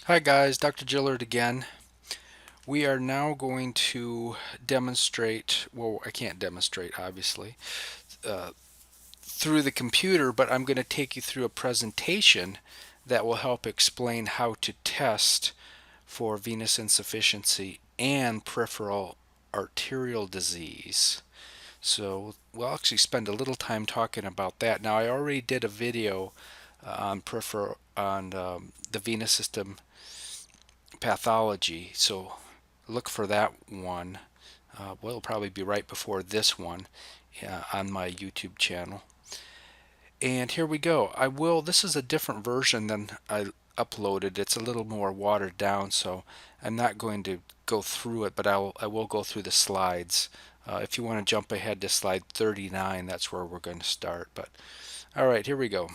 Hi guys, Dr. Gillard again. We are now going to demonstrate, well, I can't demonstrate obviously, uh, through the computer, but I'm going to take you through a presentation that will help explain how to test for venous insufficiency and peripheral arterial disease. So we'll actually spend a little time talking about that. Now I already did a video on peripheral on the venous system pathology, so look for that one. Well, it'll probably be right before this one on my YouTube channel. And here we go. This is a different version than I uploaded. It's a little more watered down, so I'm not going to go through it, but I will go through the slides. If you want to jump ahead to slide 39, that's where we're going to start. But all right, here we go.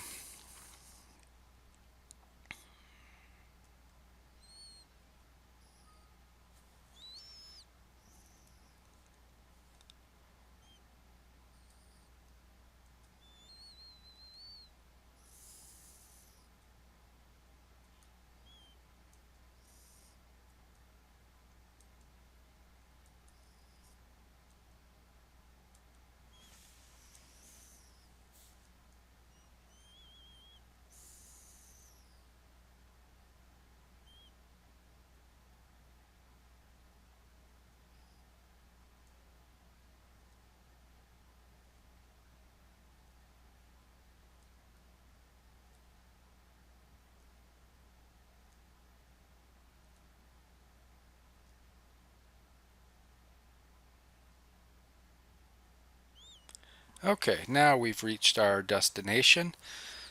Okay, now we've reached our destination.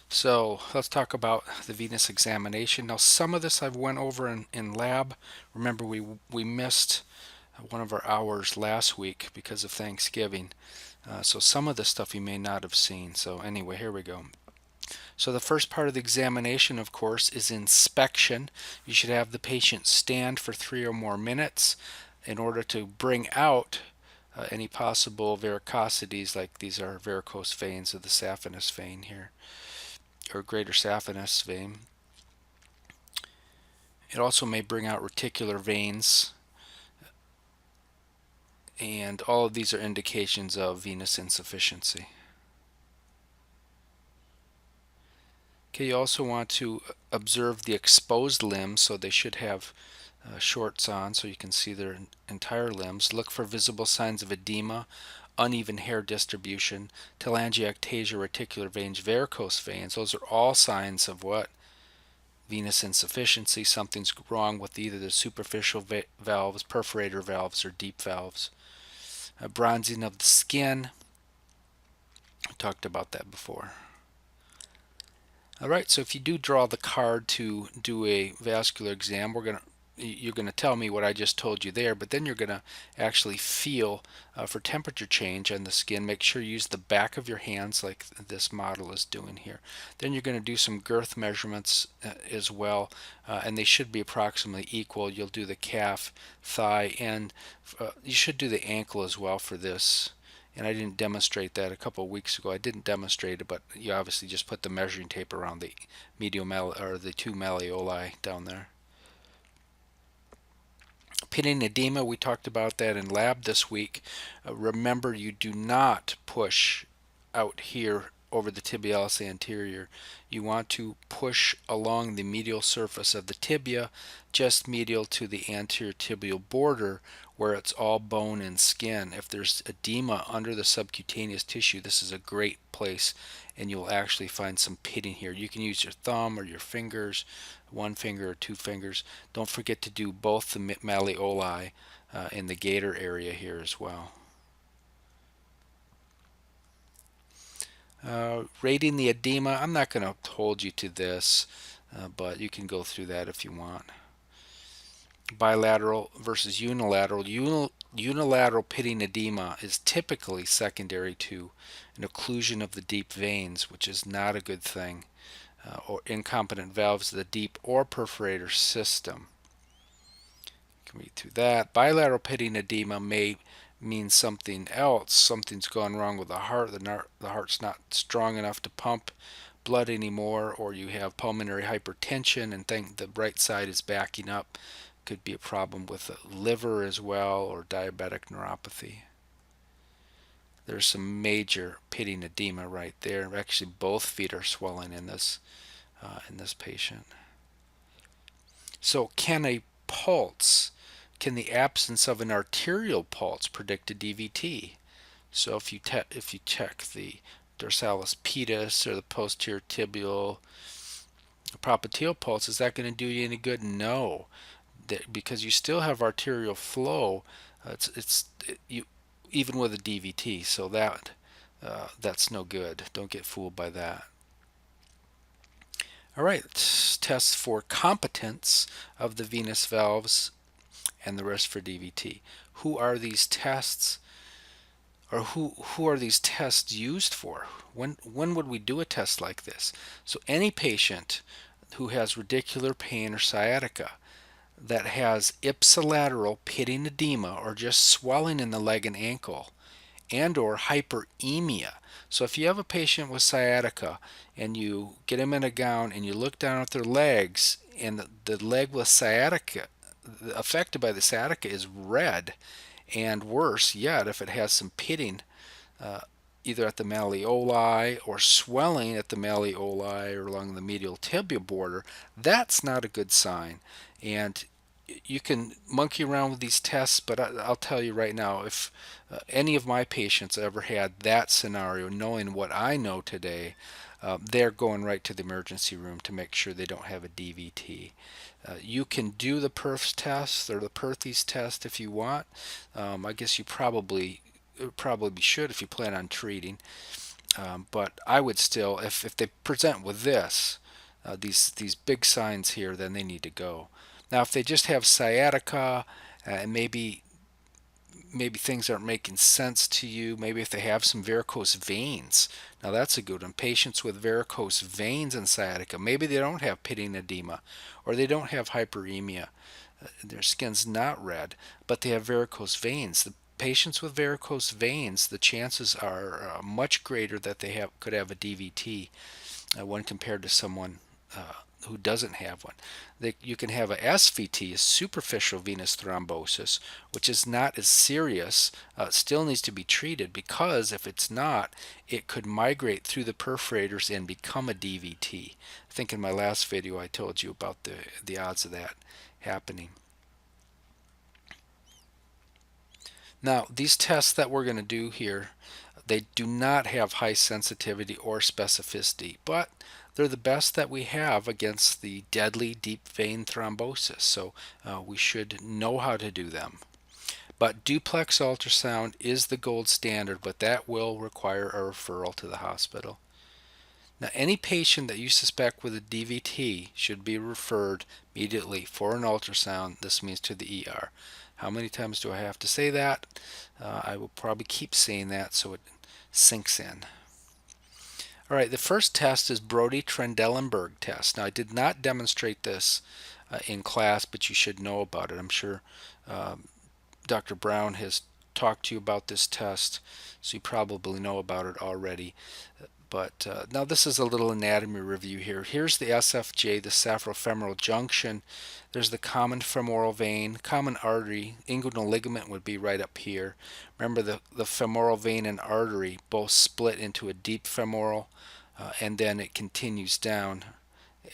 So let's talk about the venous examination. Now some of this I've went over in lab. Remember we missed one of our hours last week because of Thanksgiving. So some of this stuff you may not have seen. So anyway, here we go. So the first part of the examination, of course, is inspection. You should have the patient stand for 3 or more minutes in order to bring out any possible varicosities, like these are varicose veins of the saphenous vein here, or greater saphenous vein. It also may bring out reticular veins, and all of these are indications of venous insufficiency. Okay, you also want to observe the exposed limbs, so they should have shorts on so you can see their entire limbs. Look for visible signs of edema, uneven hair distribution, telangiectasia, reticular veins, varicose veins. Those are all signs of what? Venous insufficiency. Something's wrong with either the superficial valves, perforator valves, or deep valves. Bronzing of the skin. I talked about that before. All right, so if you do draw the card to do a vascular exam, you're going to tell me what I just told you there, but then you're going to actually feel for temperature change on the skin. Make sure you use the back of your hands like this model is doing here. Then you're going to do some girth measurements as well, and they should be approximately equal. You'll do the calf, thigh, and you should do the ankle as well for this. And I didn't demonstrate that a couple of weeks ago. I didn't demonstrate it, but you obviously just put the measuring tape around the or the two malleoli down there. Pitting edema, we talked about that in lab this week. Remember, you do not push out here over the tibialis anterior. You want to push along the medial surface of the tibia, just medial to the anterior tibial border, where it's all bone and skin. If there's edema under the subcutaneous tissue, this is a great place, and you'll actually find some pitting here. You can use your thumb or your fingers, one finger or two fingers. Don't forget to do both the malleoli in the gator area here as well. Rating the edema, I'm not going to hold you to this, but you can go through that if you want. Bilateral versus unilateral. Unilateral pitting edema is typically secondary to an occlusion of the deep veins, which is not a good thing, or incompetent valves of the deep or perforator system. You can read through that. Bilateral pitting edema may mean something else. Something's gone wrong with the heart. The heart's not strong enough to pump blood anymore, or you have pulmonary hypertension and think the right side is backing up. Could be a problem with the liver as well, or diabetic neuropathy. There's some major pitting edema right there. Actually, both feet are swelling in this patient. So, can the absence of an arterial pulse predict a DVT? So, if you check the dorsalis pedis or the posterior tibial popliteal pulse, is that going to do you any good? No, because you still have arterial flow. You even with a DVT, so that's no good. Don't get fooled by that. All right, tests for competence of the venous valves and the rest for DVT. Who are these tests, or who are these tests used for? When would we do a test like this? So any patient who has radicular pain or sciatica that has ipsilateral pitting edema or just swelling in the leg and ankle, and or hyperemia. So if you have a patient with sciatica and you get them in a gown and you look down at their legs, and the leg with sciatica affected by the sciatica is red, and worse yet, if it has some pitting uh, either at the malleoli or swelling at the malleoli or along the medial tibial border, that's not a good sign. And you can monkey around with these tests, but I'll tell you right now, if any of my patients ever had that scenario, knowing what I know today, they're going right to the emergency room to make sure they don't have a DVT. You can do the Perthes test or the Perthes test if you want. I guess you probably should if you plan on treating. But I would still, if they present with these big signs here, then they need to go. Now, if they just have sciatica and maybe things aren't making sense to you, maybe if they have some varicose veins, now that's a good one. Patients with varicose veins and sciatica, maybe they don't have pitting edema or they don't have hyperemia. Their skin's not red, but they have varicose veins. The patients with varicose veins, the chances are much greater that they could have a DVT when compared to someone who doesn't have one. You can have a SVT, a superficial venous thrombosis, which is not as serious, still needs to be treated, because if it's not, it could migrate through the perforators and become a DVT. I think in my last video I told you about the odds of that happening. Now, these tests that we're going to do here, they do not have high sensitivity or specificity, but they're the best that we have against the deadly deep vein thrombosis, so we should know how to do them. But duplex ultrasound is the gold standard, but that will require a referral to the hospital. Now, any patient that you suspect with a DVT should be referred immediately for an ultrasound. This means to the ER. How many times do I have to say that? I will probably keep saying that so it sinks in. All right, the first test is Brodie-Trendelenburg Test. Now, I did not demonstrate this in class, but you should know about it. I'm sure Dr. Brown has talked to you about this test, so you probably know about it already. But now this is a little anatomy review here. Here's the SFJ, the sacrophumeral junction. There's the common femoral vein, common artery. Inguinal ligament would be right up here. Remember, the femoral vein and artery both split into a deep femoral, and then it continues down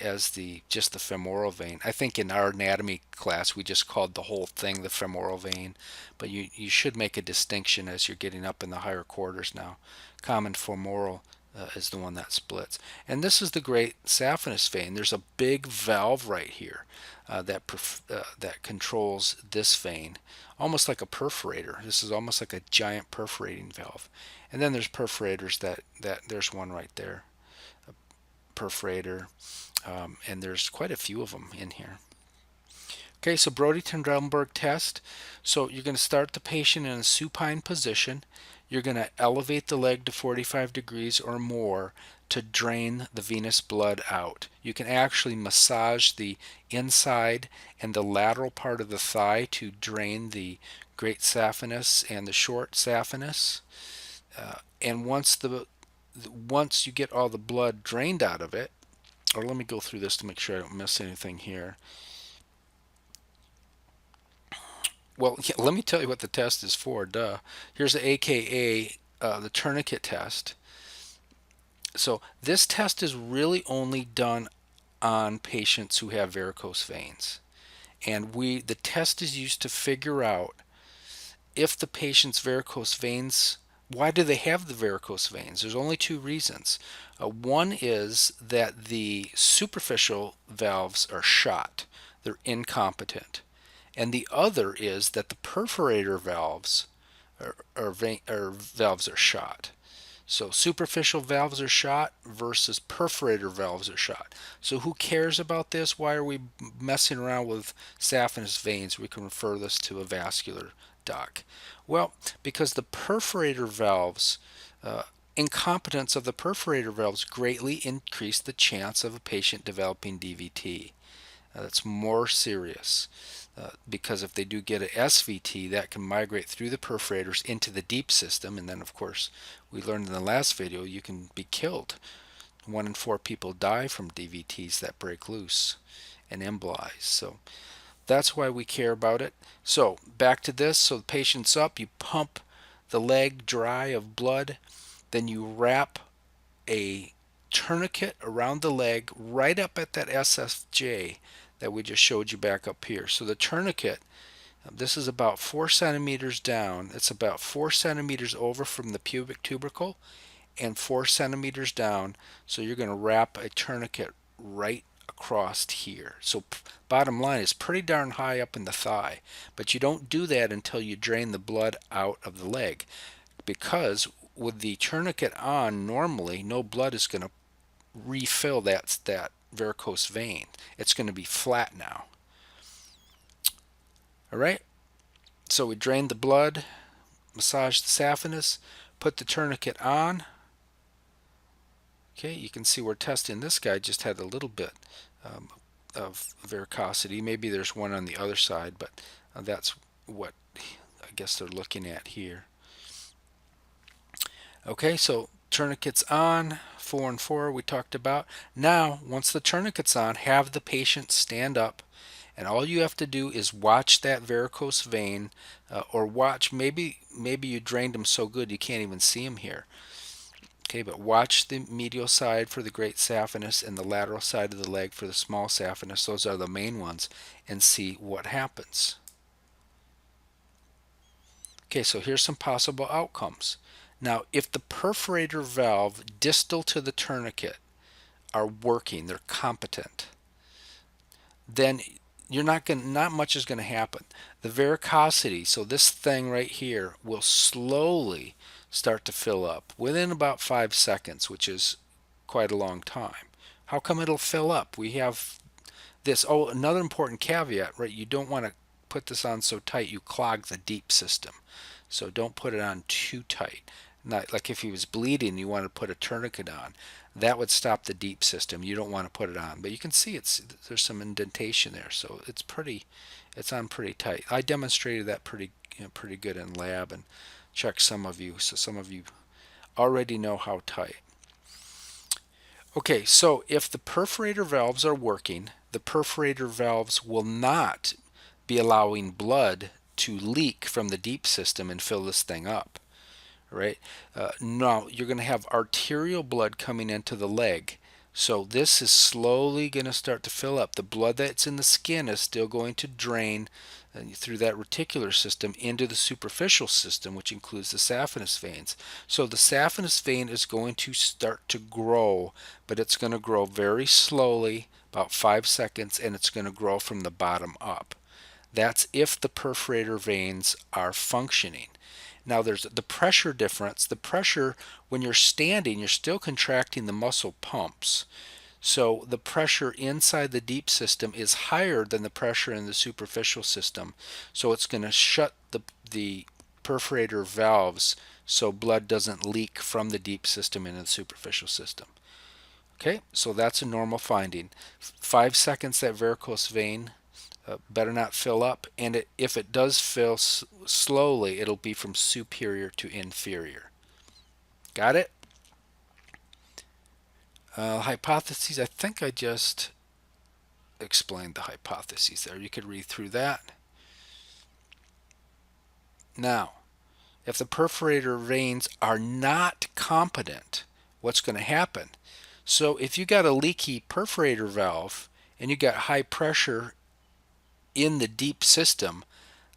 as just the femoral vein. I think in our anatomy class we just called the whole thing the femoral vein, but you should make a distinction as you're getting up in the higher quarters now. Common femoral is the one that splits. And this is the great saphenous vein. There's a big valve right here that controls this vein, almost like a perforator. This is almost like a giant perforating valve. And then there's perforators that there's one right there, a perforator, and there's quite a few of them in here. Okay, so Brodie-Trendelenburg test. So you're going to start the patient in a supine position. You're going to elevate the leg to 45 degrees or more to drain the venous blood out. You can actually massage the inside and the lateral part of the thigh to drain the great saphenous and the short saphenous. And once the once you get all the blood drained out of it, or let me go through this to make sure I don't miss anything here. Well, yeah, let me tell you what the test is for. Duh. Here's the AKA, the tourniquet test. So this test is really only done on patients who have varicose veins. And the test is used to figure out if the patient's varicose veins, why do they have the varicose veins? There's only two reasons. One is that the superficial valves are shot, they're incompetent. And the other is that the perforator valves valves are shot. So superficial valves are shot versus perforator valves are shot. So who cares about this? Why are we messing around with saphenous veins? We can refer this to a vascular doc. Well, because the perforator valves, incompetence of the perforator valves greatly increase the chance of a patient developing DVT. That's more serious because if they do get an SVT, that can migrate through the perforators into the deep system, and then of course we learned in the last video you can be killed. 1 in 4 people die from DVTs that break loose and embolize. So that's why we care about it. So back to this. So the patient's up, you pump the leg dry of blood, then you wrap a tourniquet around the leg right up at that SFJ that we just showed you back up here. So the tourniquet, this is about 4 centimeters down. It's about 4 centimeters over from the pubic tubercle and 4 centimeters down. So you're going to wrap a tourniquet right across here. So bottom line is pretty darn high up in the thigh, but you don't do that until you drain the blood out of the leg, because with the tourniquet on, normally no blood is going to refill that varicose vein. It's going to be flat now. All right, so we drain the blood, massage the saphenous, put the tourniquet on. Okay, you can see we're testing this guy, just had a little bit of varicosity. Maybe there's one on the other side, but that's what I guess they're looking at here. Okay, so tourniquet's on, 4 and 4 we talked about. Now, once the tourniquet's on, have the patient stand up, and all you have to do is watch that varicose vein, or watch, maybe you drained him so good you can't even see him here. Okay, but watch the medial side for the great saphenous and the lateral side of the leg for the small saphenous. Those are the main ones, and see what happens. Okay, so here's some possible outcomes. Now, if the perforator valve distal to the tourniquet are working, they're competent, then not much is going to happen. The varicosity, so this thing right here, will slowly start to fill up within about 5 seconds, which is quite a long time. How come it'll fill up? We have this. Oh, another important caveat, right? You don't want to put this on so tight you clog the deep system. So don't put it on too tight. Not like if he was bleeding, you want to put a tourniquet on. That would stop the deep system. You don't want to put it on. But you can see there's some indentation there, so it's on pretty tight. I demonstrated that pretty good in lab and checked some of you. So some of you already know how tight. Okay, so if the perforator valves are working, the perforator valves will not be allowing blood to leak from the deep system and fill this thing up, right? No, you're going to have arterial blood coming into the leg. So this is slowly going to start to fill up. The blood that's in the skin is still going to drain through that reticular system into the superficial system, which includes the saphenous veins. So the saphenous vein is going to start to grow, but it's going to grow very slowly, about 5 seconds, and it's going to grow from the bottom up. That's if the perforator veins are functioning. Now there's the pressure difference. The pressure, when you're standing, you're still contracting the muscle pumps. So the pressure inside the deep system is higher than the pressure in the superficial system. So it's going to shut the perforator valves so blood doesn't leak from the deep system into the superficial system. Okay, so that's a normal finding. 5 seconds, that varicose vein better not fill up, and if it does fill slowly, it'll be from superior to inferior. Got it? Hypotheses, I think I just explained the hypotheses there. You could read through that. Now, if the perforator veins are not competent, what's going to happen? So if you got a leaky perforator valve and you got high pressure in the deep system,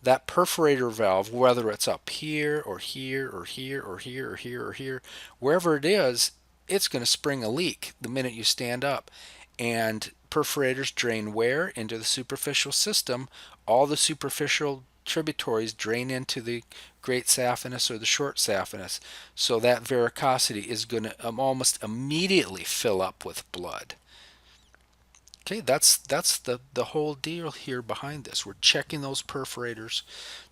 that perforator valve, whether it's up here or here or here or here or here or here, wherever it is, it's going to spring a leak the minute you stand up. And perforators drain where? Into the superficial system. All the superficial tributaries drain into the great saphenous or the short saphenous. So that varicosity is going to almost immediately fill up with blood. Okay, that's the whole deal here behind this. We're checking those perforators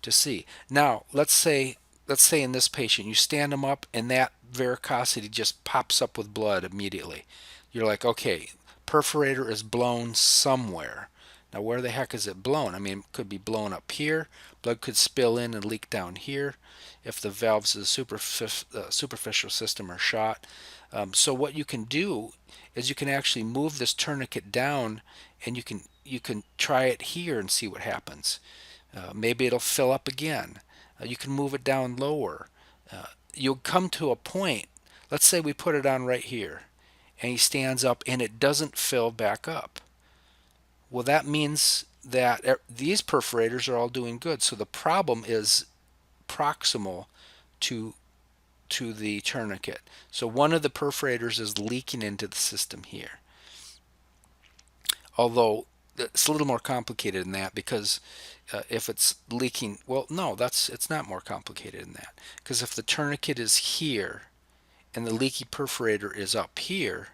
to see. Now, let's say in this patient you stand them up and that varicosity just pops up with blood immediately. You're like, okay, perforator is blown somewhere. Now, where the heck is it blown? I mean, it could be blown up here. Blood could spill in and leak down here if the valves of the superficial system are shot. So what you can do is you can actually move this tourniquet down, and you can try it here and see what happens. Maybe it'll fill up again. You can move it down lower. You'll come to a point. Let's say we put it on right here, and he stands up, and it doesn't fill back up. Well, that means that these perforators are all doing good. So the problem is proximal to the tourniquet. So one of the perforators is leaking into the system here. Although it's a little more complicated than that, because if it's leaking, well, no, it's not more complicated than that. Because if the tourniquet is here and the leaky perforator is up here,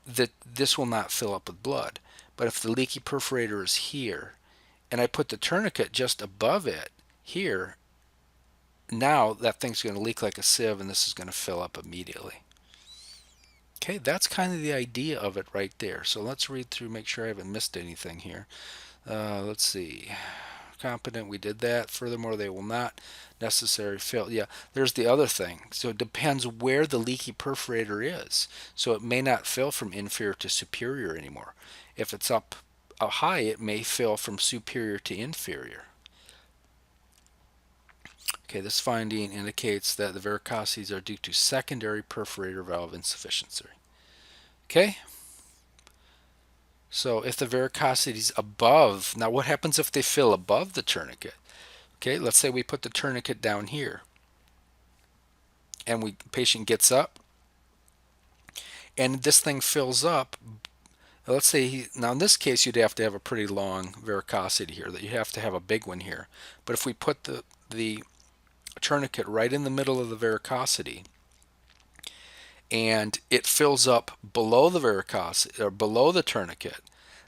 this will not fill up with blood. But if the leaky perforator is here and I put the tourniquet just above it here, now that thing's going to leak like a sieve, and this is going to fill up immediately. Okay, that's kind of the idea of it right there. So let's read through, make sure I haven't missed anything here. Let's see. Competent, we did that. Furthermore, they will not necessarily fill. Yeah, there's the other thing. So it depends where the leaky perforator is. So it may not fill from inferior to superior anymore. If it's up high, it may fill from superior to inferior. Okay, this finding indicates that the varicosities are due to secondary perforator valve insufficiency. Okay, so if the varicosity is above, now what happens if they fill above the tourniquet? Okay, let's say we put the tourniquet down here, and the patient gets up, and this thing fills up. Let's say now in this case you'd have to have a pretty long varicosity here, that you have to have a big one here. But if we put the tourniquet right in the middle of the varicosity, and it fills up below the varicosity or below the tourniquet,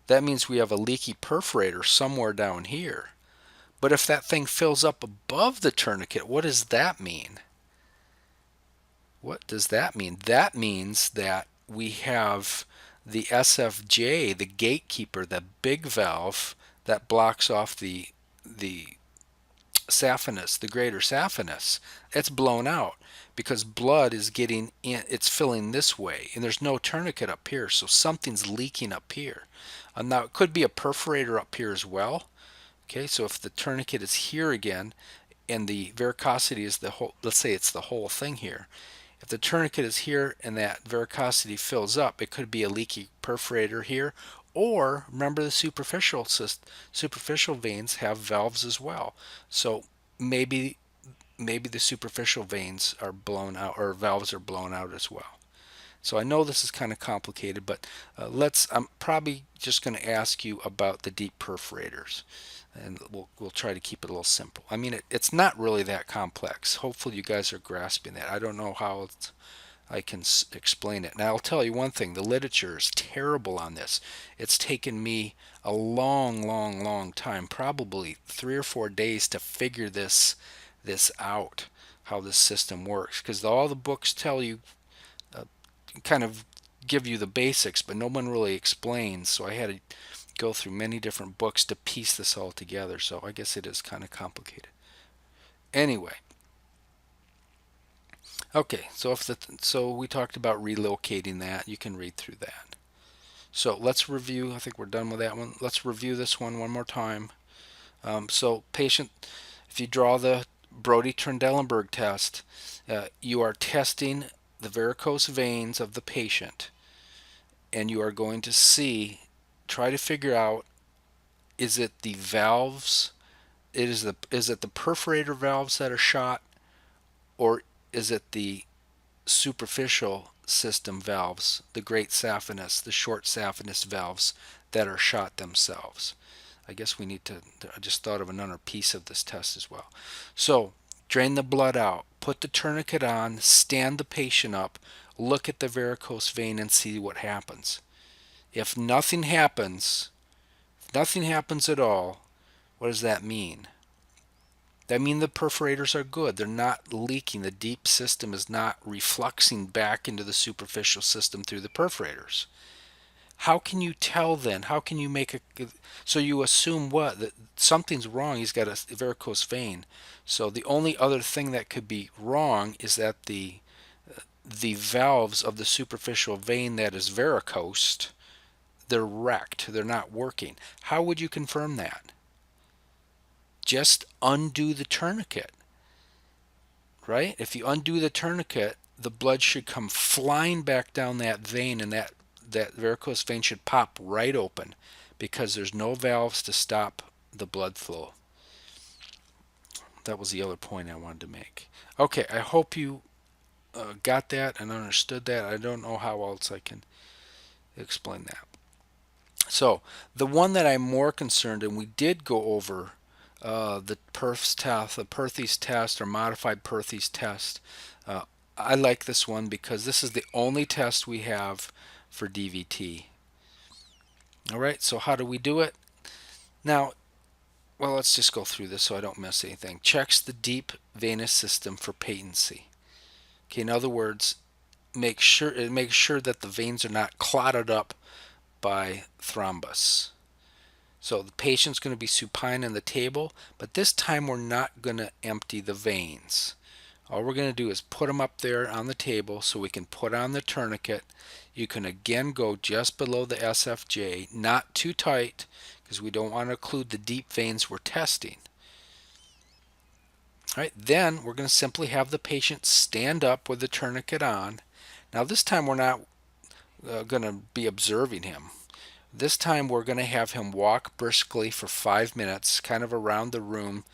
that means we have a leaky perforator somewhere down here. But if that thing fills up above the tourniquet, what does that mean? What does that mean? That means that we have the SFJ, the gatekeeper, the big valve that blocks off the saphenous, the greater saphenous. It's blown out because blood is getting in, it's filling this way, and there's no tourniquet up here, so something's leaking up here. Now it could be a perforator up here as well. Okay, so if the tourniquet is here again, and the varicosity is the whole, let's say it's the whole thing here. If the tourniquet is here and that varicosity fills up, it could be a leaky perforator here. Or remember, the superficial veins have valves as well. So maybe the superficial veins are blown out, or valves are blown out as well. So I know this is kind of complicated, but I'm probably just going to ask you about the deep perforators, and we'll try to keep it a little simple. I mean, it's not really that complex. Hopefully you guys are grasping that. I don't know how I can explain it. Now I'll tell you one thing, the literature is terrible on this. It's taken me a long time, probably 3 or 4 days, to figure this out, how this system works, because all the books tell you, kind of give you the basics, but no one really explains. So I had to go through many different books to piece this all together. So I guess it is kind of complicated. Anyway, Okay, so we talked about relocating that. You can read through that. So let's review. I think we're done with that one. Let's review this one more time. So patient, if you draw the Brodie-Trendelenburg test, you are testing the varicose veins of the patient, and you are going to try to figure out, is it the valves, is it the perforator valves that are shot, or is it the superficial system valves, the great saphenous, the short saphenous valves that are shot themselves. I guess we need to, I just thought of another piece of this test as well. So, drain the blood out, put the tourniquet on, stand the patient up, look at the varicose vein and see what happens. If nothing happens, if nothing happens at all, what does that mean? That means the perforators are good. They're not leaking. The deep system is not refluxing back into the superficial system through the perforators. How can you tell then? How can you make a... So you assume what? That something's wrong. He's got a varicose vein. So the only other thing that could be wrong is that the valves of the superficial vein that is varicosed, they're wrecked. They're not working. How would you confirm that? Just undo the tourniquet. Right? If you undo the tourniquet, the blood should come flying back down that vein, and that varicose vein should pop right open because there's no valves to stop the blood flow. That was the other point I wanted to make. Okay, I hope you got that and understood that. I don't know how else I can explain that. So the one that I'm more concerned, and we did go over the Perthes test, the Perthes test or modified Perthes test. Uh, I like this one because this is the only test we have for DVT. All right, so how do we do it? Now, well, let's just go through this so I don't miss anything. Checks the deep venous system for patency. Okay, in other words, makes sure that the veins are not clotted up by thrombus. So the patient's going to be supine on the table, but this time we're not going to empty the veins. All we're going to do is put them up there on the table so we can put on the tourniquet. You can again go just below the SFJ, not too tight because we don't want to occlude the deep veins we're testing. All right, then we're going to simply have the patient stand up with the tourniquet on. Now this time we're not going to be observing him. This time we're going to have him walk briskly for 5 minutes, kind of around the room,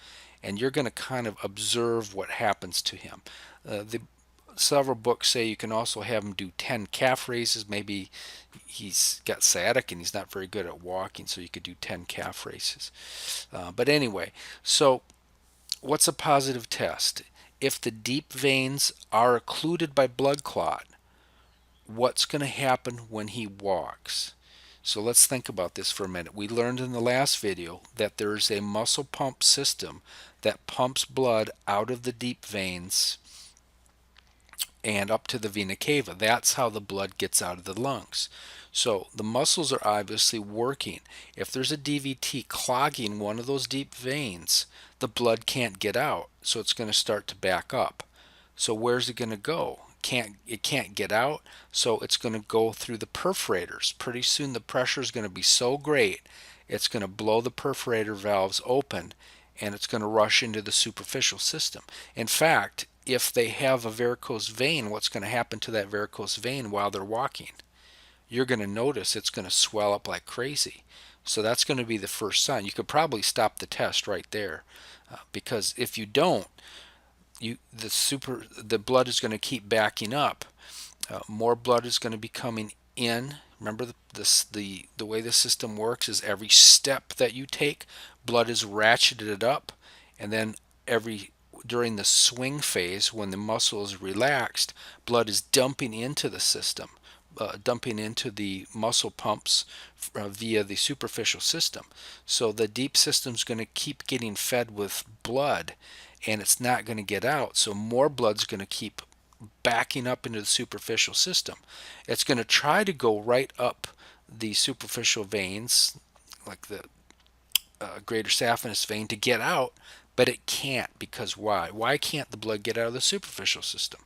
and you're going to kind of observe what happens to him. Several books say you can also have him do 10 calf raises. Maybe he's got sciatic and he's not very good at walking, so you could do 10 calf raises. But anyway, so what's a positive test? If the deep veins are occluded by blood clot, what's going to happen when he walks? So let's think about this for a minute. We learned in the last video that there is a muscle pump system that pumps blood out of the deep veins and up to the vena cava. That's how the blood gets out of the lungs. So the muscles are obviously working. If there's a DVT clogging one of those deep veins, the blood can't get out, so it's going to start to back up. So where's it going to go? It can't get out, so it's going to go through the perforators. Pretty soon the pressure is going to be so great, it's going to blow the perforator valves open, and it's going to rush into the superficial system. In fact, if they have a varicose vein, what's going to happen to that varicose vein while they're walking? You're going to notice it's going to swell up like crazy. So that's going to be the first sign. You could probably stop the test right there, because if you don't, the blood is going to keep backing up. More blood is going to be coming in. Remember, the way the system works is every step that you take, blood is ratcheted up, and then during the swing phase, when the muscle is relaxed, blood is dumping into the system, dumping into the muscle pumps via the superficial system. So the deep system is going to keep getting fed with blood, and it's not going to get out. So more blood's going to keep backing up into the superficial system. It's going to try to go right up the superficial veins, like the greater saphenous vein, to get out, but it can't. Because why? Why can't the blood get out of the superficial system?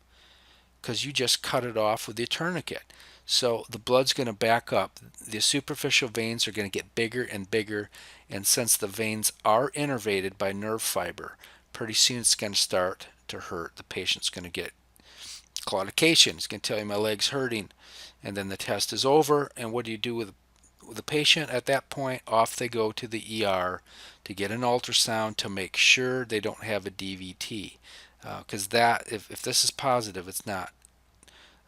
because you just cut it off with the tourniquet. So the blood's going to back up. The superficial veins are going to get bigger and bigger, and since the veins are innervated by nerve fiber, pretty soon it's going to start to hurt. The patient's going to get claudication. It's going to tell you my leg's hurting, and then the test is over. And what do you do with the patient at that point? Off they go to the ER to get an ultrasound to make sure they don't have a DVT, because if this is positive, it's not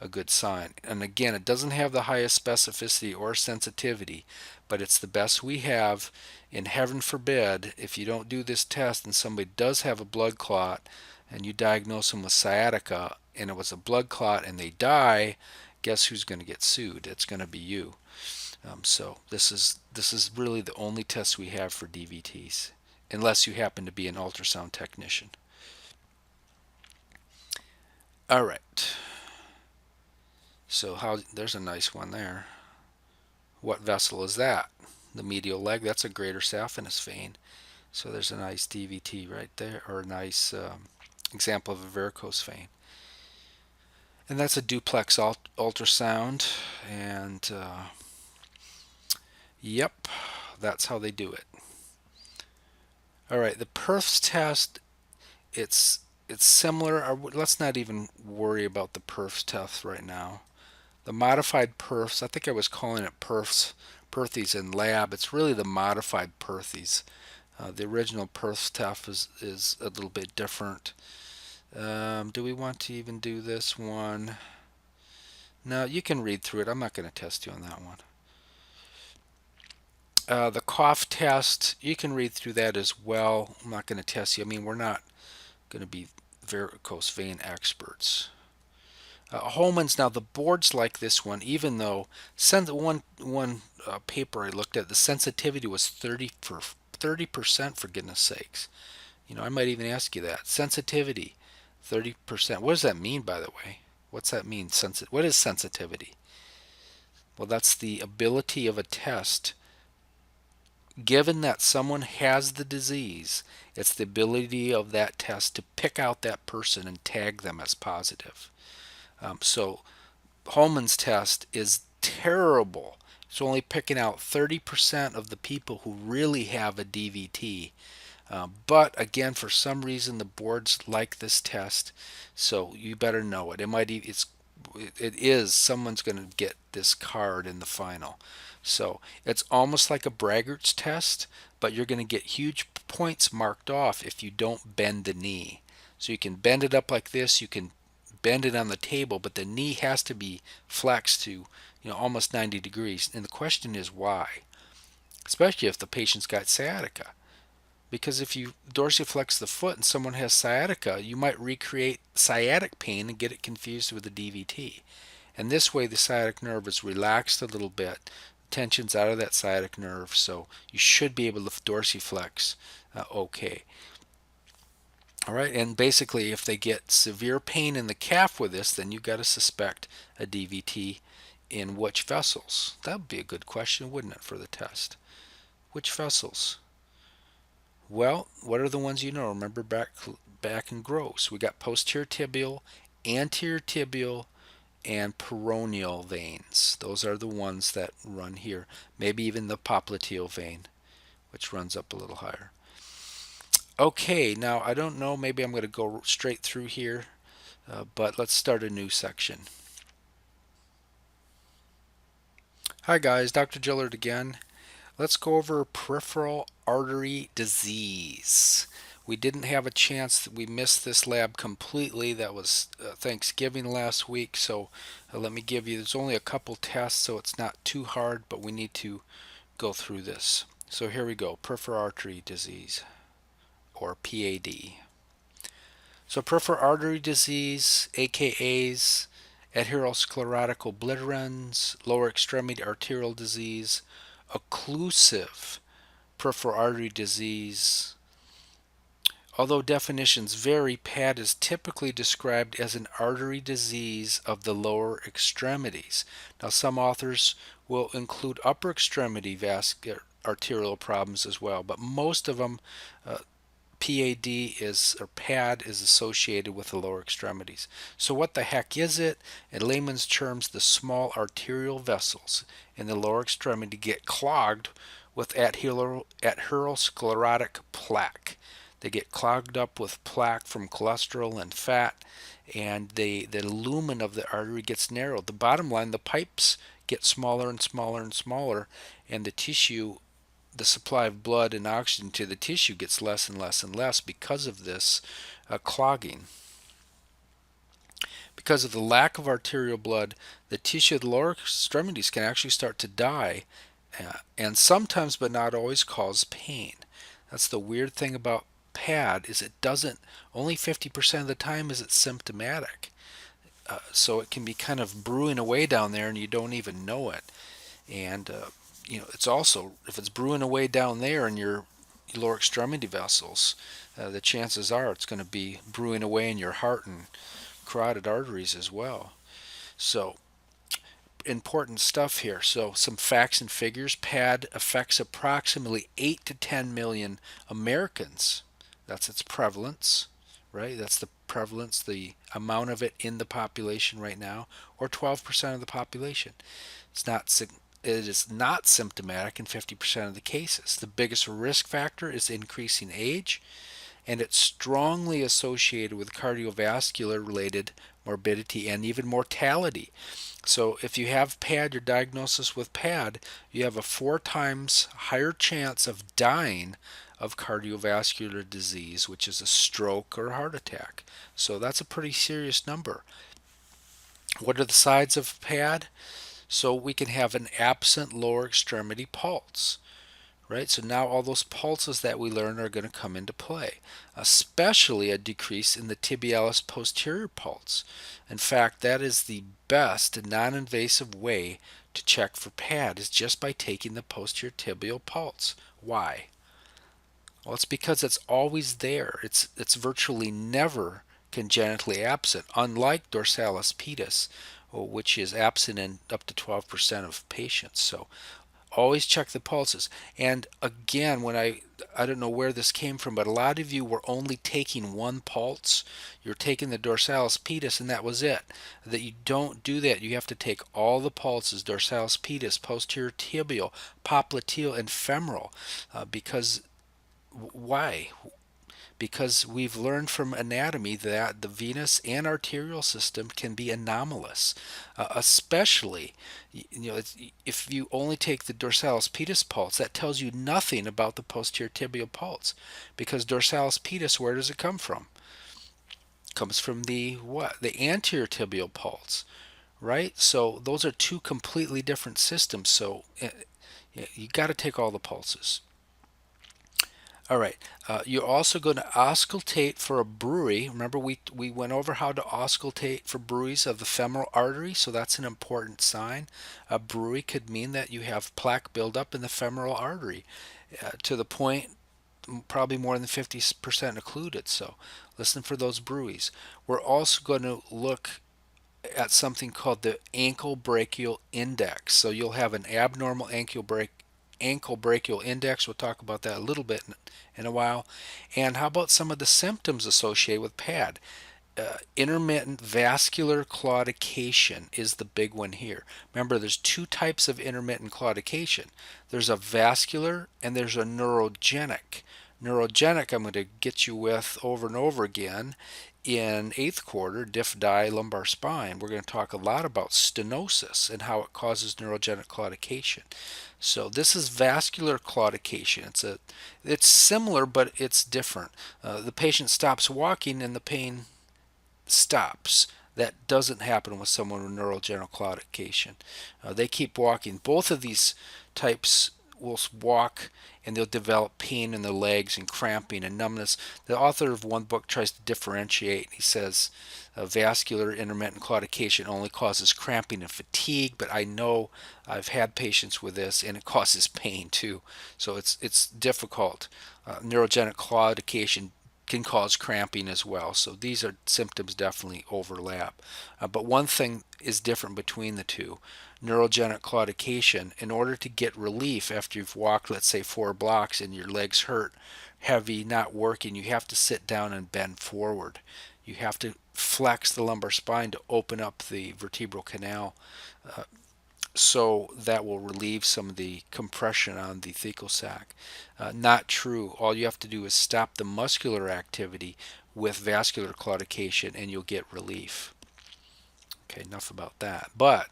a good sign. And again, it doesn't have the highest specificity or sensitivity, but it's the best we have. And heaven forbid, if you don't do this test and somebody does have a blood clot and you diagnose them with sciatica and it was a blood clot and they die, guess who's going to get sued? It's going to be you. So this is really the only test we have for DVTs, unless you happen to be an ultrasound technician. All right. So there's a nice one there. What vessel is that? The medial leg. That's a greater saphenous vein. So there's a nice DVT right there, or a nice example of a varicose vein. And that's a duplex ultrasound. And yep, that's how they do it. All right, the Perthes test. It's similar. Let's not even worry about the Perthes test right now. The modified Perthes, I think I was calling it Perthes in lab. It's really the modified Perthes. The original Perthes test is a little bit different. Do we want to even do this one? No, you can read through it. I'm not going to test you on that one. The cough test, you can read through that as well. I'm not going to test you. I mean, we're not going to be varicose vein experts. Homan's, now the boards like this one, even though one paper I looked at, the sensitivity was 30%, for goodness sakes. I might even ask you that. Sensitivity, 30%. What does that mean, by the way? What's that mean? What is sensitivity? Well, that's the ability of a test. Given that someone has the disease, it's the ability of that test to pick out that person and tag them as positive. So Homan's test is terrible. It's only picking out 30% of the people who really have a DVT. But again, for some reason, the boards like this test, so you better know it. It is someone's going to get this card in the final. So it's almost like a braggart's test, but you're going to get huge points marked off if you don't bend the knee. So you can bend it up like this. You can bend it on the table, but the knee has to be flexed to almost 90 degrees. And the question is why? Especially if the patient's got sciatica. Because if you dorsiflex the foot and someone has sciatica, you might recreate sciatic pain and get it confused with a DVT. And this way the sciatic nerve is relaxed a little bit. Tension's out of that sciatic nerve, so you should be able to dorsiflex okay. All right, and basically if they get severe pain in the calf with this, then you've got to suspect a DVT in which vessels? That would be a good question, wouldn't it, for the test? Which vessels? Well, what are the ones you know? Remember back in gross, we got posterior tibial, anterior tibial, and peroneal veins. Those are the ones that run here. Maybe even the popliteal vein, which runs up a little higher. Okay, now I don't know, maybe I'm going to go straight through here, but let's start a new section. Hi guys, Dr. Gillard again. Let's go over peripheral artery disease. We didn't have a chance, we missed this lab completely. That was Thanksgiving last week, so let me give you, there's only a couple tests, so it's not too hard, but we need to go through this. So here we go, peripheral artery disease, or PAD. So peripheral artery disease, AKAs, atherosclerotic obliterans, lower extremity arterial disease, occlusive peripheral artery disease. Although definitions vary, PAD is typically described as an artery disease of the lower extremities. Now, some authors will include upper extremity vascular arterial problems as well, but most of them PAD is, or PAD is associated with the lower extremities. So what the heck is it? In layman's terms, the small arterial vessels in the lower extremity get clogged with atherosclerotic plaque. They get clogged up with plaque from cholesterol and fat, and the lumen of the artery gets narrowed. The bottom line, the pipes get smaller and smaller and smaller, and the tissue, the supply of blood and oxygen to the tissue gets less and less and less because of this clogging. Because of the lack of arterial blood, the tissue of the lower extremities can actually start to die, and sometimes, but not always, cause pain. That's the weird thing about PAD, is it doesn't, only 50% of the time is it symptomatic. So it can be kind of brewing away down there and you don't even know it. And it's also, if it's brewing away down there in your lower extremity vessels, the chances are it's going to be brewing away in your heart and carotid arteries as well. So important stuff here. So some facts and figures. PAD affects approximately 8 to 10 million Americans. That's its prevalence, right? That's the prevalence, the amount of it in the population right now, or 12% of the population. It is not symptomatic in 50% of the cases. The biggest risk factor is increasing age, and it's strongly associated with cardiovascular related morbidity and even mortality. So if you have PAD, your diagnosis with PAD, you have a 4 times higher chance of dying of cardiovascular disease, which is a stroke or a heart attack. So that's a pretty serious number. What are the sides of PAD? So we can have an absent lower extremity pulse, right? So now all those pulses that we learn are going to come into play, especially a decrease in the tibialis posterior pulse. In fact, that is the best non-invasive way to check for PAD, is just by taking the posterior tibial pulse. Why? Well, it's because it's always there. It's virtually never congenitally absent, unlike dorsalis pedis, which is absent in up to 12% of patients. So always check the pulses. And again, when I don't know where this came from, but a lot of you were only taking one pulse. You're taking the dorsalis pedis and that was it. That you don't do that. You have to take all the pulses: dorsalis pedis, posterior tibial, popliteal, and femoral. Because why? Because we've learned from anatomy that the venous and arterial system can be anomalous, especially if you only take the dorsalis pedis pulse. That tells you nothing about the posterior tibial pulse, because dorsalis pedis, where does it come from? It comes from the what? The anterior tibial pulse, right? So those are two completely different systems. So you got to take all the pulses. All right, you're also going to auscultate for a bruit. Remember, we went over how to auscultate for bruits of the femoral artery, so that's an important sign. A bruit could mean that you have plaque buildup in the femoral artery to the point probably more than 50% occluded. So listen for those bruits. We're also going to look at something called the ankle brachial index. So you'll have an abnormal ankle brachial index. We'll talk about that a little bit in a while. And how about some of the symptoms associated with PAD? Intermittent vascular claudication is the big one here. Remember, there's two types of intermittent claudication. There's a vascular and there's a neurogenic. Neurogenic, I'm going to get you with over and over again in 8th quarter, diff di lumbar spine. We're going to talk a lot about stenosis and how it causes neurogenic claudication. So this is vascular claudication. It's similar, but it's different. The patient stops walking and the pain stops. That doesn't happen with someone with neurogenic claudication. They keep walking. Both of these types will walk and they'll develop pain in the legs and cramping and numbness. The author of one book tries to differentiate. He says vascular intermittent claudication only causes cramping and fatigue, but I know I've had patients with this and it causes pain too. So it's difficult. Neurogenic claudication can cause cramping as well. So these are symptoms definitely overlap. But one thing is different between the two. Neurogenic claudication, in order to get relief after you've walked, let's say 4 blocks, and your legs hurt, heavy, not working, you have to sit down and bend forward. You have to flex the lumbar spine to open up the vertebral canal, so that will relieve some of the compression on the thecal sac. Not true. All you have to do is stop the muscular activity with vascular claudication and you'll get relief. Okay, enough about that. But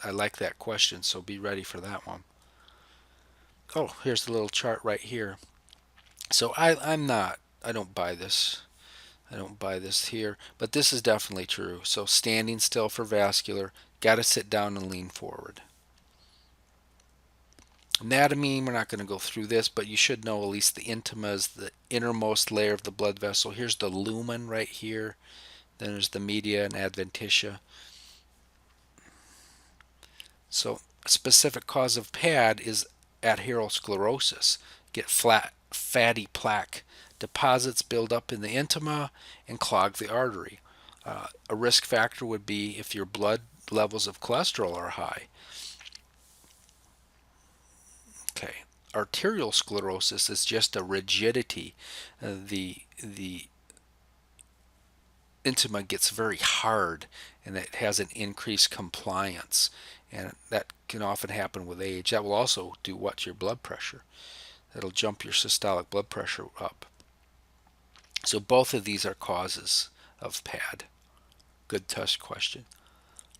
I like that question, so be ready for that one. Oh, here's the little chart right here. So I don't buy this. I don't buy this here, but this is definitely true. So standing still for vascular, got to sit down and lean forward. Anatomy, we're not going to go through this, but you should know at least the intima is the innermost layer of the blood vessel. Here's the lumen right here. Then there's the media and adventitia. So a specific cause of PAD is atherosclerosis. Get flat, fatty plaque. Deposits build up in the intima and clog the artery. A risk factor would be if your blood levels of cholesterol are high. Okay. Arterial sclerosis is just a rigidity. The intima gets very hard and it has an increased compliance, and that can often happen with age. That will also do what to your blood pressure. That'll jump your systolic blood pressure up. So both of these are causes of PAD. Good test question.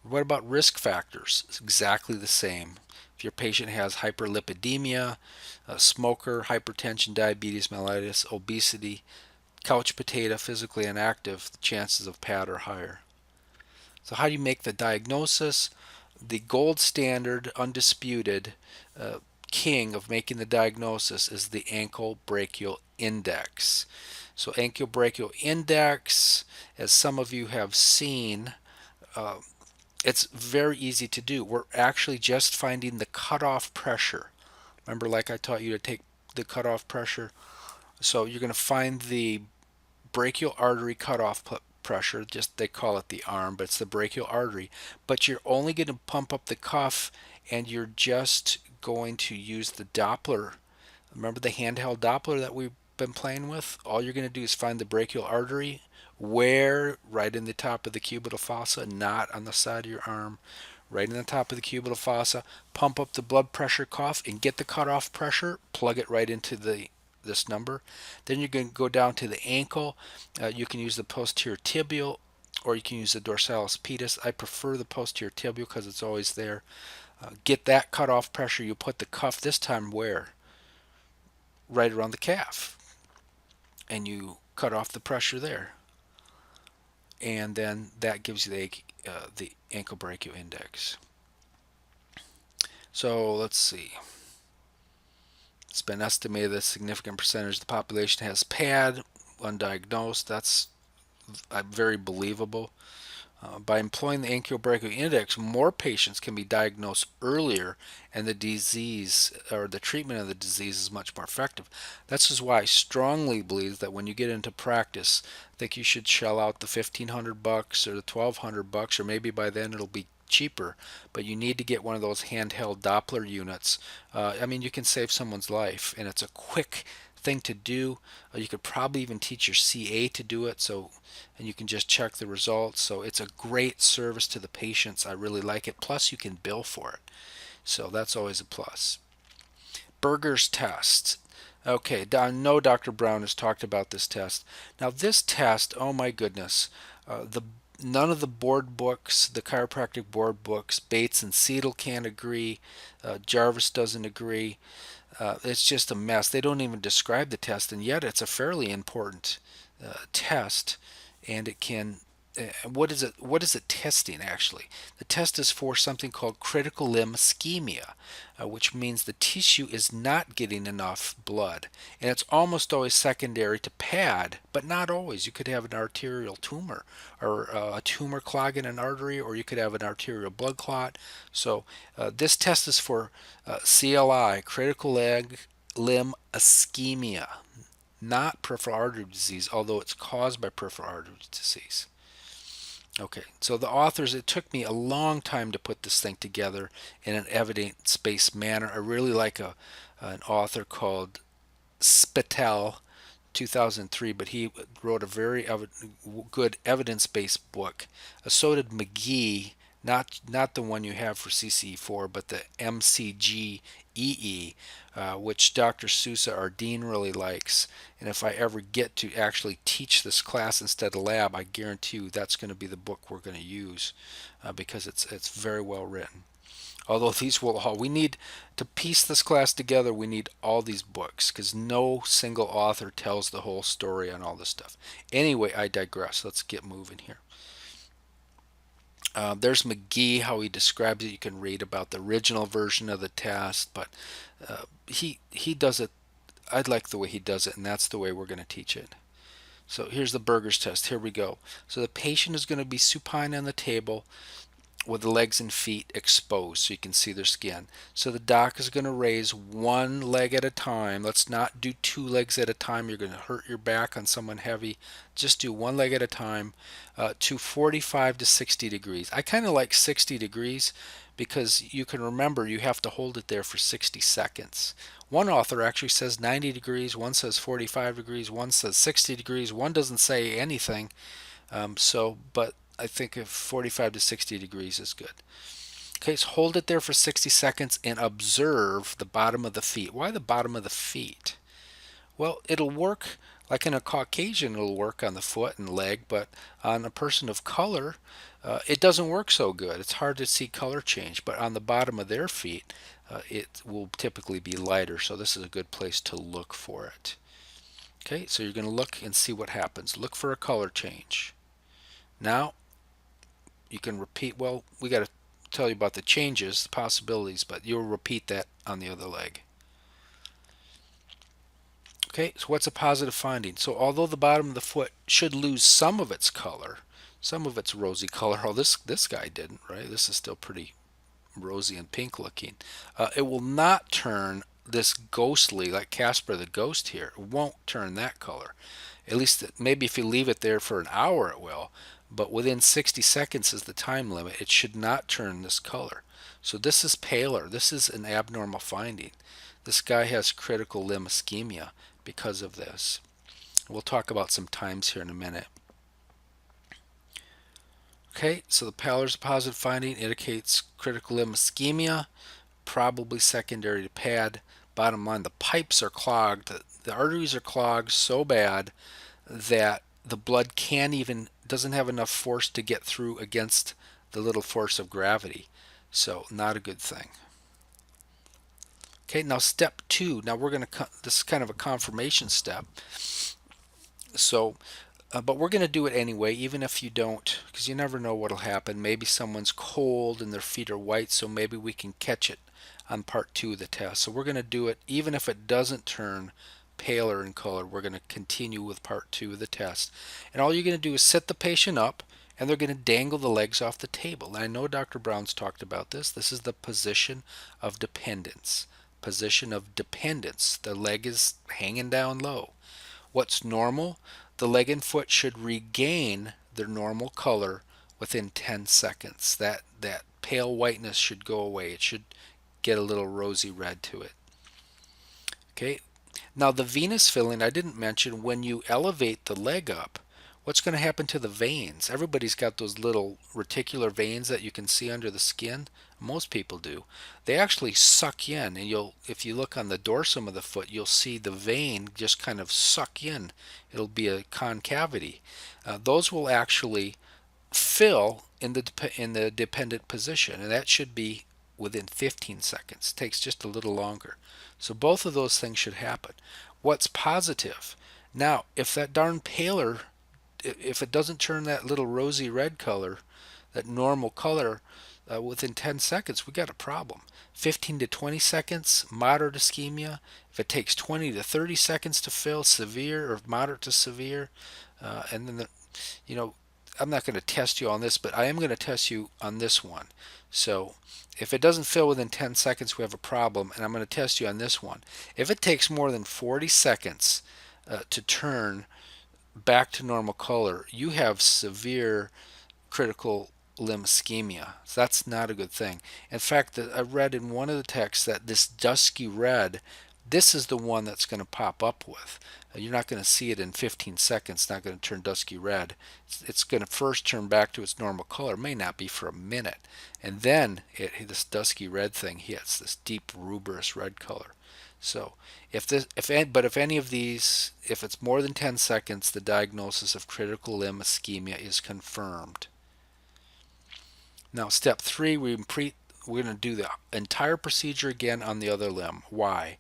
What about risk factors? It's exactly the same. If your patient has hyperlipidemia, a smoker, hypertension, diabetes mellitus, obesity, couch potato, physically inactive, the chances of PAD are higher. So how do you make the diagnosis? The gold standard, undisputed king of making the diagnosis is the ankle brachial index. So ankle brachial index, as some of you have seen, it's very easy to do. We're actually just finding the cutoff pressure. Remember, like I taught you to take the cutoff pressure? So you're going to find the brachial artery cutoff pressure, just they call it the arm, but it's the brachial artery. But you're only going to pump up the cuff, and you're just going to use the Doppler. Remember the handheld Doppler that we've been playing with? All you're going to do is find the brachial artery, where right in the top of the cubital fossa, not on the side of your arm, right in the top of the cubital fossa. Pump up the blood pressure cuff and get the cutoff pressure, plug it right into this number. Then you're going to go down to the ankle. You can use the posterior tibial or you can use the dorsalis pedis. I prefer the posterior tibial because it's always there. Get that cutoff pressure. You put the cuff this time where? Right around the calf. And you cut off the pressure there. And then that gives you the ankle brachial index. So let's see. It's been estimated that a significant percentage of the population has PAD undiagnosed. That's very believable. By employing the ankle brachial index, more patients can be diagnosed earlier, and the disease or the treatment of the disease is much more effective. That's just why I strongly believe that when you get into practice, I think you should shell out the $1,500 or the $1,200, or maybe by then it'll be cheaper, but you need to get one of those handheld Doppler units. You can save someone's life, and it's a quick thing to do. You could probably even teach your CA to do it, and you can just check the results. So it's a great service to the patients. I really like it. Plus, you can bill for it. So that's always a plus. Buerger's test. Okay, I know Dr. Brown has talked about this test. Now, this test, oh my goodness, none of the board books, the chiropractic board books, Bates and Seidel can't agree. Jarvis doesn't agree. It's just a mess. They don't even describe the test, and yet it's a fairly important test. And it can. What is it? What is it testing actually? The test is for something called critical limb ischemia, which means the tissue is not getting enough blood, and it's almost always secondary to PAD, but not always. You could have an arterial tumor, or a tumor clogging an artery, or you could have an arterial blood clot. So this test is for CLI, critical limb ischemia, not peripheral artery disease, although it's caused by peripheral artery disease. Okay, so the authors, it took me a long time to put this thing together in an evidence-based manner. I really like an author called Spittel, 2003, but he wrote a very good evidence-based book. So did McGee, not the one you have for CCE4, but the MCGEE, which Dr. Sousa, our dean, really likes. And if I ever get to actually teach this class instead of lab, I guarantee you that's going to be the book we're going to use because it's very well written. Although these will all, we need to piece this class together, we need all these books because no single author tells the whole story on all this stuff. Anyway, I digress. Let's get moving here. There's McGee, how he describes it. You can read about the original version of the test, but he does it. I like the way he does it, and that's the way we're going to teach it. So here's the Buerger's test. Here we go. So the patient is going to be supine on the table with the legs and feet exposed so you can see their skin. So the doc is going to raise one leg at a time. Let's not do two legs at a time. You're going to hurt your back on someone heavy. Just do one leg at a time to 45 to 60 degrees. I kind of like 60 degrees because you can remember you have to hold it there for 60 seconds. One author actually says 90 degrees, one says 45 degrees, one says 60 degrees, one doesn't say anything. But I think if 45 to 60 degrees is good. Okay, so hold it there for 60 seconds and observe the bottom of the feet. Why the bottom of the feet? Well, it'll work like in a Caucasian, it'll work on the foot and leg, but on a person of color, it doesn't work so good. It's hard to see color change, but on the bottom of their feet, it will typically be lighter, so this is a good place to look for it. Okay, so you're going to look and see what happens. Look for a color change. Now, you can repeat, well, we got to tell you about the changes, the possibilities, but you'll repeat that on the other leg. Okay, so what's a positive finding? So although the bottom of the foot should lose some of its color, some of its rosy color, oh, this guy didn't, right? This is still pretty rosy and pink looking. It will not turn this ghostly, like Casper the Ghost here. It won't turn that color. At least maybe if you leave it there for an hour it will, but within 60 seconds is the time limit. It should not turn this color. So this is paler. This is an abnormal finding. This guy has critical limb ischemia because of this. We'll talk about some times here in a minute. Okay, so the pallor is a positive finding, indicates critical limb ischemia, probably secondary to PAD. Bottom line, the pipes are clogged. The arteries are clogged so bad that the blood doesn't have enough force to get through against the little force of gravity. So not a good thing. Okay, now step 2. Now this is kind of a confirmation step. So, but we're going to do it anyway, even if you don't, because you never know what'll happen. Maybe someone's cold and their feet are white, so maybe we can catch it on part 2 of the test. So we're going to do it even if it doesn't turn paler in color. We're going to continue with part 2 of the test. And all you're going to do is sit the patient up, and they're going to dangle the legs off the table. And I know Dr. Brown's talked about this. This is the position of dependence. Position of dependence. The leg is hanging down low. What's normal? The leg and foot should regain their normal color within 10 seconds. That pale whiteness should go away. It should get a little rosy red to it. Okay. Now the venous filling, I didn't mention, when you elevate the leg up, what's going to happen to the veins? Everybody's got those little reticular veins that you can see under the skin. Most people do. They actually suck in, and if you look on the dorsum of the foot, you'll see the vein just kind of suck in. It'll be a concavity. Those will actually fill in the dependent position, and that should be within 15 seconds. It takes just a little longer. So both of those things should happen. What's positive? Now, if that darn paler, if it doesn't turn that little rosy red color, that normal color, within 10 seconds, we got a problem. 15 to 20 seconds, moderate ischemia. If it takes 20 to 30 seconds to fill, severe or moderate to severe. And then, I'm not going to test you on this, but I am going to test you on this one. So if it doesn't fill within 10 seconds, we have a problem, and I'm going to test you on this one. If it takes more than 40 seconds to turn back to normal color, you have severe critical limb ischemia. So that's not a good thing. In fact, I read in one of the texts that this dusky red, this is the one that's going to pop up with. You're not going to see it in 15 seconds. It's not going to turn dusky red. It's going to first turn back to its normal color. It may not be for a minute, and then this dusky red thing hits this deep ruberous red color. So if any of these, if it's more than 10 seconds, the diagnosis of critical limb ischemia is confirmed. Now, step 3, we're going to do the entire procedure again on the other limb. Why?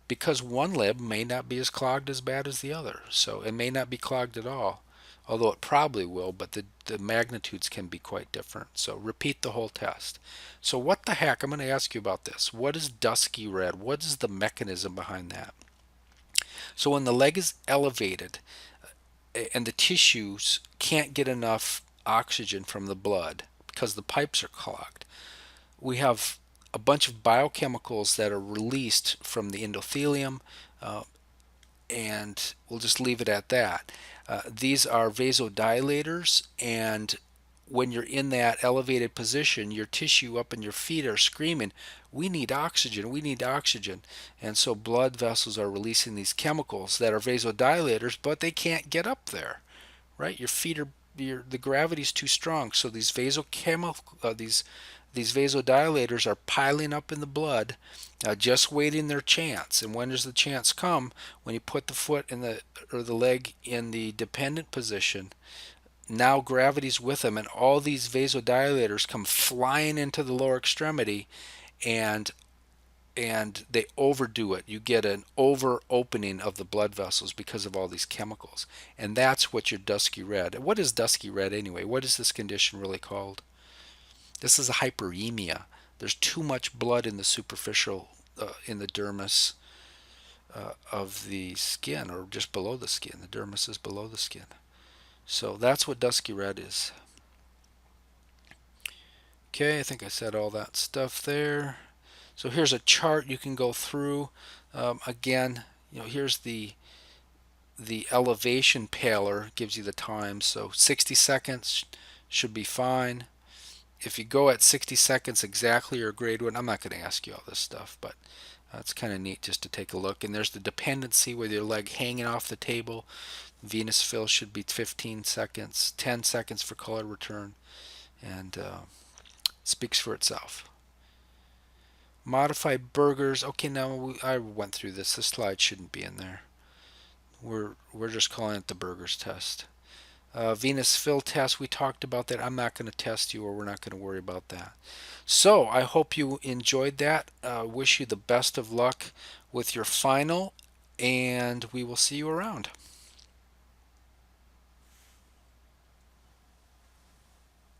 Because one limb may not be as clogged as bad as the other. So it may not be clogged at all, although it probably will, but the magnitudes can be quite different. So repeat the whole test. So what the heck? I'm going to ask you about this. What is dusky red? What is the mechanism behind that? So when the leg is elevated and the tissues can't get enough oxygen from the blood because the pipes are clogged, we have a bunch of biochemicals that are released from the endothelium, and we'll just leave it at that. These are vasodilators, and when you're in that elevated position, your tissue up in your feet are screaming, we need oxygen, we need oxygen. And so blood vessels are releasing these chemicals that are vasodilators, but they can't get up there, right? Your feet are, the gravity's too strong. So these these vasodilators are piling up in the blood, just waiting their chance. And when does the chance come? When you put the foot in the leg in the dependent position. Now gravity's with them, and all these vasodilators come flying into the lower extremity, and they overdo it. You get an over opening of the blood vessels because of all these chemicals, and that's what your dusky red. What is dusky red anyway? What is this condition really called? This is a hyperemia. There's too much blood in the superficial, in the dermis of the skin, or just below the skin. The dermis is below the skin. So that's what dusky red is. Okay, I think I said all that stuff there. So here's a chart you can go through. Again, here's the elevation paler, gives you the time. So 60 seconds should be fine. If you go at 60 seconds exactly or grade 1, I'm not going to ask you all this stuff, but it's kind of neat just to take a look. And there's the dependency with your leg hanging off the table. Venous fill should be 15 seconds, 10 seconds for color return, and speaks for itself. Modified Buerger's. Okay, now I went through this. This slide shouldn't be in there. We're just calling it the Buerger's test. Venous fill test, we talked about that. I'm not going to test you, or we're not going to worry about that. So I hope you enjoyed that. Wish you the best of luck with your final, and we will see you around.